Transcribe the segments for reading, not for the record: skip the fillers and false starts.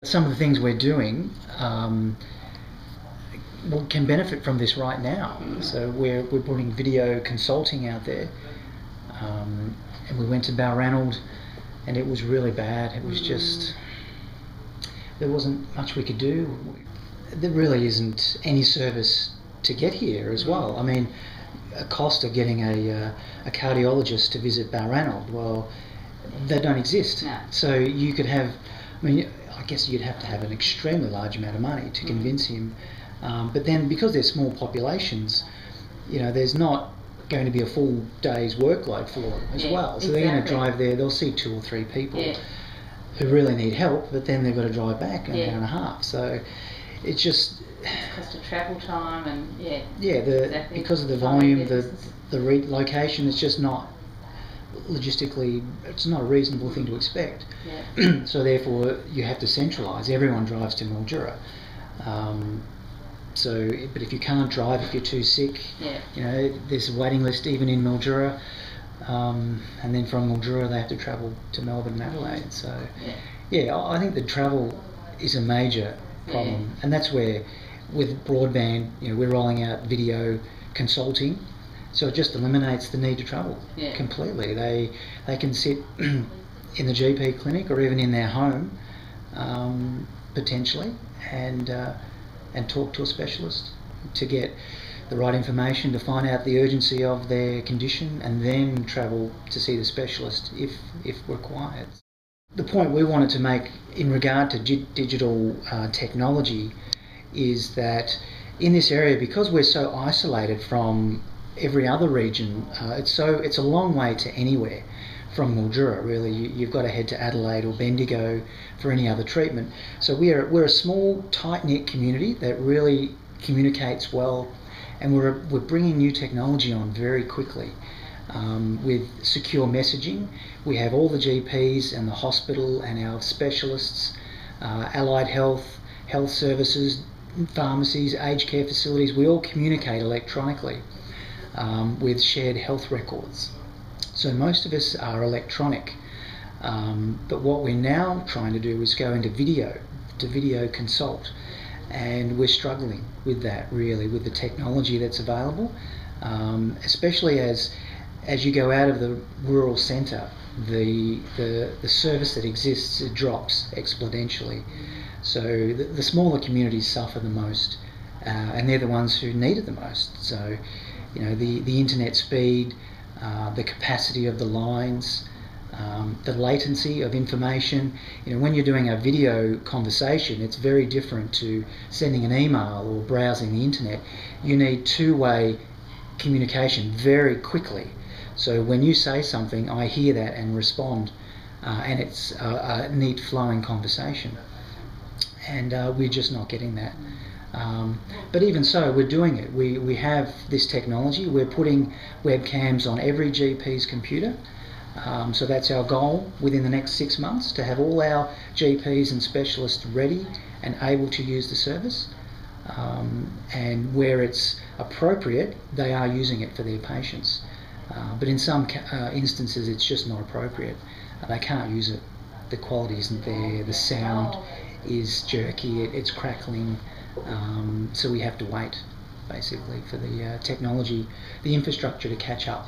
Some of the things we're doing can benefit from this right now. So we're putting video consulting out there, and we went to Balranald, and it was really bad. It was just, there wasn't much we could do. There really isn't any service to get here as well. I mean, a cost of getting a cardiologist to visit Balranald, well, they don't exist. No. So you could have, I mean, I guess you'd have to have an extremely large amount of money to convince him. But then, because they're small populations, you know, there's not going to be a full day's workload for them as well. So they're going to drive there, they'll see 2 or 3 people who really need help, but then they've got to drive back an hour and a half. So it's just... cost of travel time and exactly. Because of the volume, the location, it's just not logistically, it's not a reasonable thing to expect. So therefore you have to centralise. Everyone drives to Mildura. But if you can't drive, if you're too sick, you know, there's a waiting list even in Mildura, and then from Mildura they have to travel to Melbourne and Adelaide. So I think the travel is a major problem, and that's where, with broadband, you know, we're rolling out video consulting, so it just eliminates the need to travel completely. They can sit in the GP clinic or even in their home, potentially, and talk to a specialist to get the right information, to find out the urgency of their condition, and then travel to see the specialist if required. The point we wanted to make in regard to digital technology is that in this area, because we're so isolated from every other region, it's a long way to anywhere from Mildura, really. You've got to head to Adelaide or Bendigo for any other treatment. So we're a small, tight-knit community that really communicates well, and we're bringing new technology on very quickly. With secure messaging, we have all the GPs and the hospital and our specialists, allied health services, pharmacies, aged care facilities. We all communicate electronically with shared health records. So most of us are electronic, but what we're now trying to do is go into video consult, and we're struggling with that, really, with the technology that's available, especially as you go out of the rural centre, the service that exists, it drops exponentially. So the smaller communities suffer the most, and they're the ones who need it the most. So, you know, the internet speed, the capacity of the lines, the latency of information. You know, when you're doing a video conversation, it's very different to sending an email or browsing the internet. You need two-way communication very quickly. So when you say something, I hear that and respond, and it's a neat flowing conversation. And we're just not getting that. But even so, we're doing it. We have this technology. We're putting webcams on every GP's computer. So that's our goal within the next 6 months, to have all our GPs and specialists ready and able to use the service. And where it's appropriate, they are using it for their patients. But in some instances, it's just not appropriate. They can't use it. The quality isn't there. The sound is jerky. It's crackling. So we have to wait, basically, for the technology, the infrastructure to catch up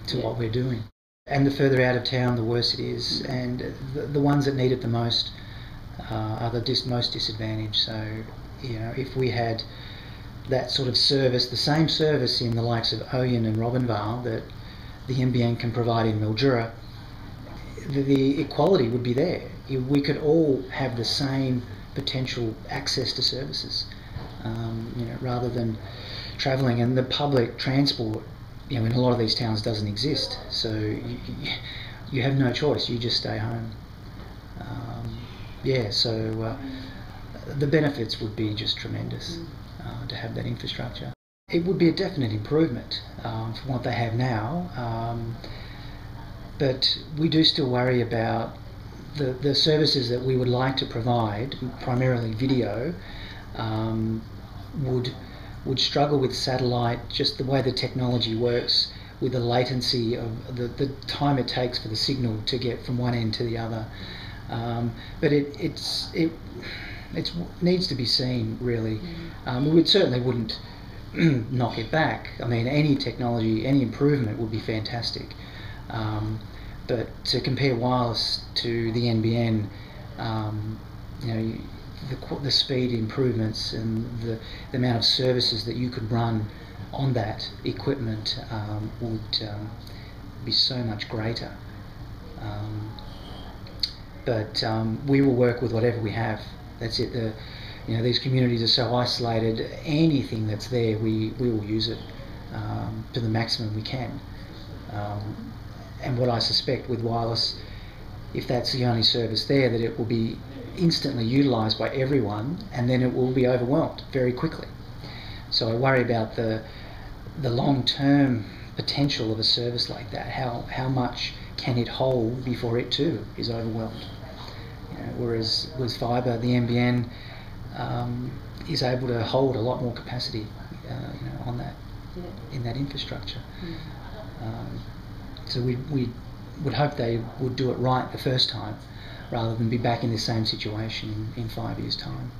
to what we're doing. And the further out of town, the worse it is. And the ones that need it the most are the most disadvantaged. So, you know, if we had that sort of service, the same service in the likes of Oyen and Robinvale that the NBN can provide in Mildura, the equality would be there. We could all have the same potential access to services, you know, rather than travelling. And the public transport, you know, in a lot of these towns doesn't exist, so you have no choice. You just stay home. So the benefits would be just tremendous to have that infrastructure. It would be a definite improvement from what they have now, but we do still worry about the services that we would like to provide, primarily video, would struggle with satellite, just the way the technology works, with the latency of the time it takes for the signal to get from one end to the other. But it needs to be seen, really. We certainly wouldn't knock it back. I mean, any technology, any improvement would be fantastic. But to compare wireless to the NBN, the speed improvements and the amount of services that you could run on that equipment would be so much greater. But we will work with whatever we have. That's it. These communities are so isolated. Anything that's there, we will use it to the maximum we can. And what I suspect with wireless, if that's the only service there, that it will be instantly utilised by everyone, and then it will be overwhelmed very quickly. So I worry about the long-term potential of a service like that. How much can it hold before it too is overwhelmed? Whereas with fibre, the NBN is able to hold a lot more capacity, on that, in that infrastructure. So we would hope they would do it right the first time, rather than be back in the same situation in 5 years' time.